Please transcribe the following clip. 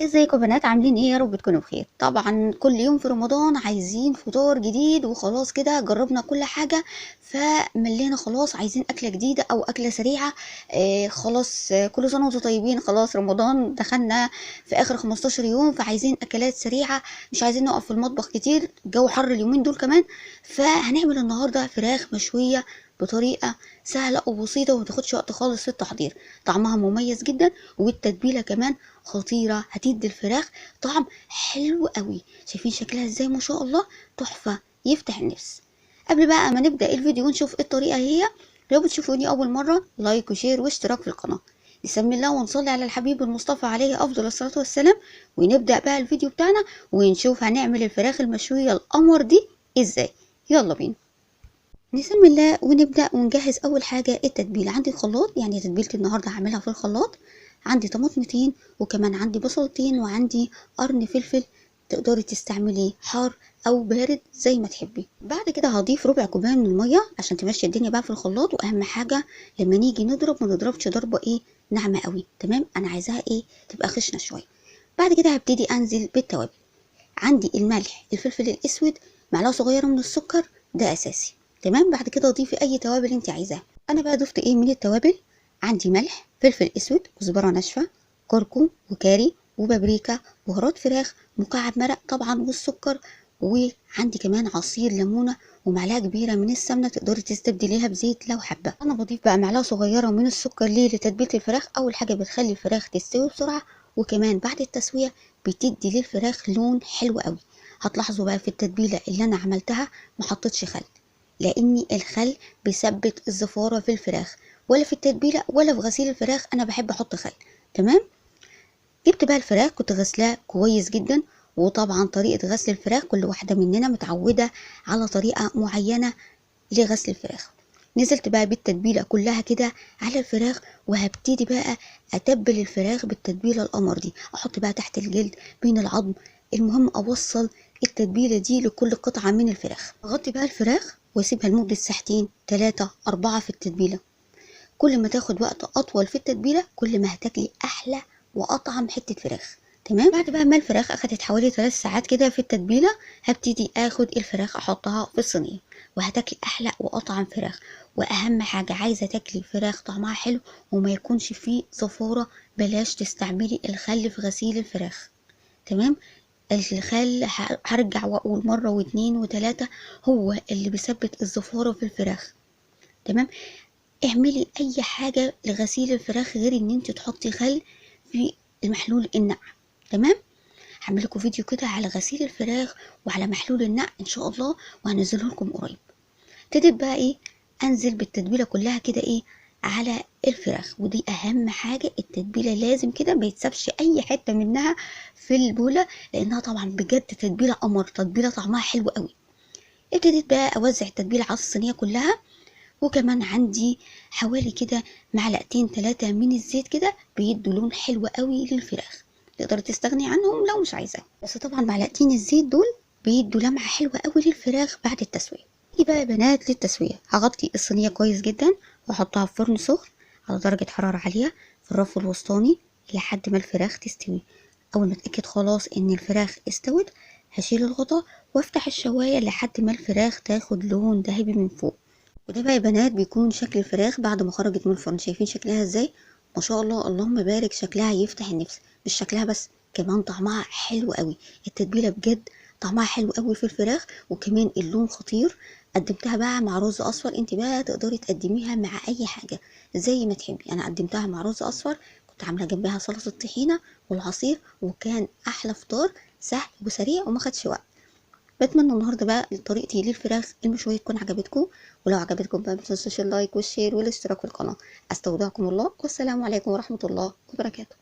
ازيكم يا بنات؟ عاملين ايه؟ يا رب تكونوا بخير. طبعا كل يوم في رمضان عايزين فطار جديد وخلاص كده جربنا كل حاجة، فملينا خلاص عايزين اكلة جديدة او اكلة سريعة. خلاص، كل سنة وانتم طيبين. خلاص رمضان دخلنا في اخر 15 يوم، فعايزين اكلات سريعة، مش عايزين نقف في المطبخ كتير، الجو حر اليومين دول كمان. فهنعمل النهاردة فراخ مشوية بطريقة سهلة وبسيطة ومتاخدش وقت خالص في التحضير. طعمها مميز جدا، والتتبيلة كمان خطيرة، هتدي الفراخ طعم حلو قوي. شايفين شكلها ازاي؟ ما شاء الله، تحفة، يفتح النفس. قبل بقى ما نبدأ الفيديو ونشوف ايه الطريقة، هي لو بتشوفوني أول مرة لايك وشير واشتراك في القناة. بسم الله ونصلي على الحبيب المصطفى عليه أفضل الصلاة والسلام. ونبدأ بقى الفيديو بتاعنا ونشوف هنعمل الفراخ المشوية القمر دي ازاي. يلا بينا بسم الله ونبدأ ونجهز. أول حاجة التتبيلة. عندي خلاط، يعني تتبيلتي النهاردة هعملها في الخلاط. عندي طماطمتين، وكمان عندي بصلتين، وعندي قرن فلفل. تقدري تستعملي حار أو بارد زي ما تحبي. بعد كده هضيف ربع كوباية من المية عشان تمشي الدنيا بقى في الخلاط. وأهم حاجة لما نيجي نضرب ما نضربش ضربة ناعمة قوي، تمام؟ أنا عايزاها تبقى خشنة شوية. بعد كده هبتدي أنزل بالتوابل. عندي الملح، الفلفل الاسود، معلقه صغيره من السكر، ده اساسي. تمام. بعد كده ضيفي اي توابل انت عايزاها. انا بقى ضفت من التوابل. عندي ملح، فلفل اسود، كزبره ناشفه، كركم وكاري وبابريكا، بهارات فراخ، مكعب مرق طبعا، والسكر. وعندي كمان عصير ليمونه، ومعلقه كبيره من السمنه، تقدري تستبدليها بزيت لو حابه. انا بضيف بقى معلقه صغيره من السكر ليه؟ لتتبيله الفراخ. اول حاجه بتخلي الفراخ تستوي بسرعه، وكمان بعد التسويه بتدي للفراخ لون حلو قوي. هتلاحظوا بقى في التتبيله اللي انا عملتها ما حطيتش خل، لان الخل بيثبت الزفاره في الفراخ. ولا في التتبيله ولا في غسيل الفراخ انا بحب احط خل. تمام. جبت بقى الفراخ، كنت غسلاه كويس جدا. وطبعا طريقه غسل الفراخ كل واحده مننا متعوده على طريقه معينه لغسل الفراخ. نزلت بقى بالتتبيله كلها كده على الفراخ، وهبتدي بقى اتبل الفراخ بالتتبيله القمر دي. احط بقى تحت الجلد، بين العظم، المهم اوصل التتبيله دي لكل قطعه من الفراخ. اغطي بقى الفراخ واسيبها لمده ساعتين 3 4 في التتبيله. كل ما تاخد وقت اطول في التتبيله كل ما هتاكلي احلى واطعم حته فراخ. تمام. بعد بقى ما الفراخ اخدت حوالي 3 ساعات كده في التتبيله، هبتدي اخد الفراخ احطها في الصينيه، وهتاكلي احلى واطعم فراخ. واهم حاجه، عايزه تاكلي فراخ طعمها حلو وما يكونش فيه زفاره، بلاش تستعملي الخل في غسيل الفراخ. تمام. الخل هرجع واقول مره واتنين وتلاته، هو اللي بيثبت الزفاره في الفراخ. تمام. اعملي اي حاجة لغسيل الفراخ غير ان انت تحطي خل في المحلول النقع. تمام. هعمل لكم فيديو كده على غسيل الفراخ وعلى محلول النقع ان شاء الله، وهنزله لكم قريب. ابتديت بقى انزل بالتتبيلة كلها كده على الفراخ. ودي اهم حاجة، التتبيلة لازم كده ما يتسابش اي حتة منها في البولة، لانها طبعا بجد تتبيلة قمر، تتبيلة طعمها حلو قوي. ابتديت بقى اوزع التتبيلة على الصينية كلها. وكمان عندي حوالي كده معلقتين 3 من الزيت كده، بيدوا لون حلو قوي للفراخ. تقدر تستغني عنهم لو مش عايزاه، بس طبعا معلقتين الزيت دول بيدوا لمعة حلوة قوي للفراخ بعد التسوية. نيجي بقى يا بنات للتسوية. هغطي الصينية كويس جدا واحطها في فرن سخن على درجة حرارة عالية في الرف الوسطاني لحد ما الفراخ تستوي. اول ما اتاكد خلاص ان الفراخ استوت، هشيل الغطا وافتح الشواية لحد ما الفراخ تاخد لون ذهبي من فوق. وده بقى يا بنات بيكون شكل الفراخ بعد ما خرجت من الفرن. شايفين شكلها ازاي؟ ما شاء الله، اللهم بارك، شكلها يفتح النفس. مش شكلها بس، كمان طعمها حلو قوي. التتبيله بجد طعمها حلو قوي في الفراخ، وكمان اللون خطير. قدمتها بقى مع رز اصفر، انت بقى تقدري تقدميها مع اي حاجه زي ما تحبي. انا قدمتها مع رز اصفر، كنت عامله جنبها سلطه طحينه والعصير، وكان احلى فطار، سهل وسريع وما خدش وقت. بتمنى النهارده بقى طريقتي للفراخ المشوية تكون عجبتكم. ولو عجبتكم بقى متنسوش اللايك والشير والاشتراك في القناة. استودعكم الله، والسلام عليكم ورحمة الله وبركاته.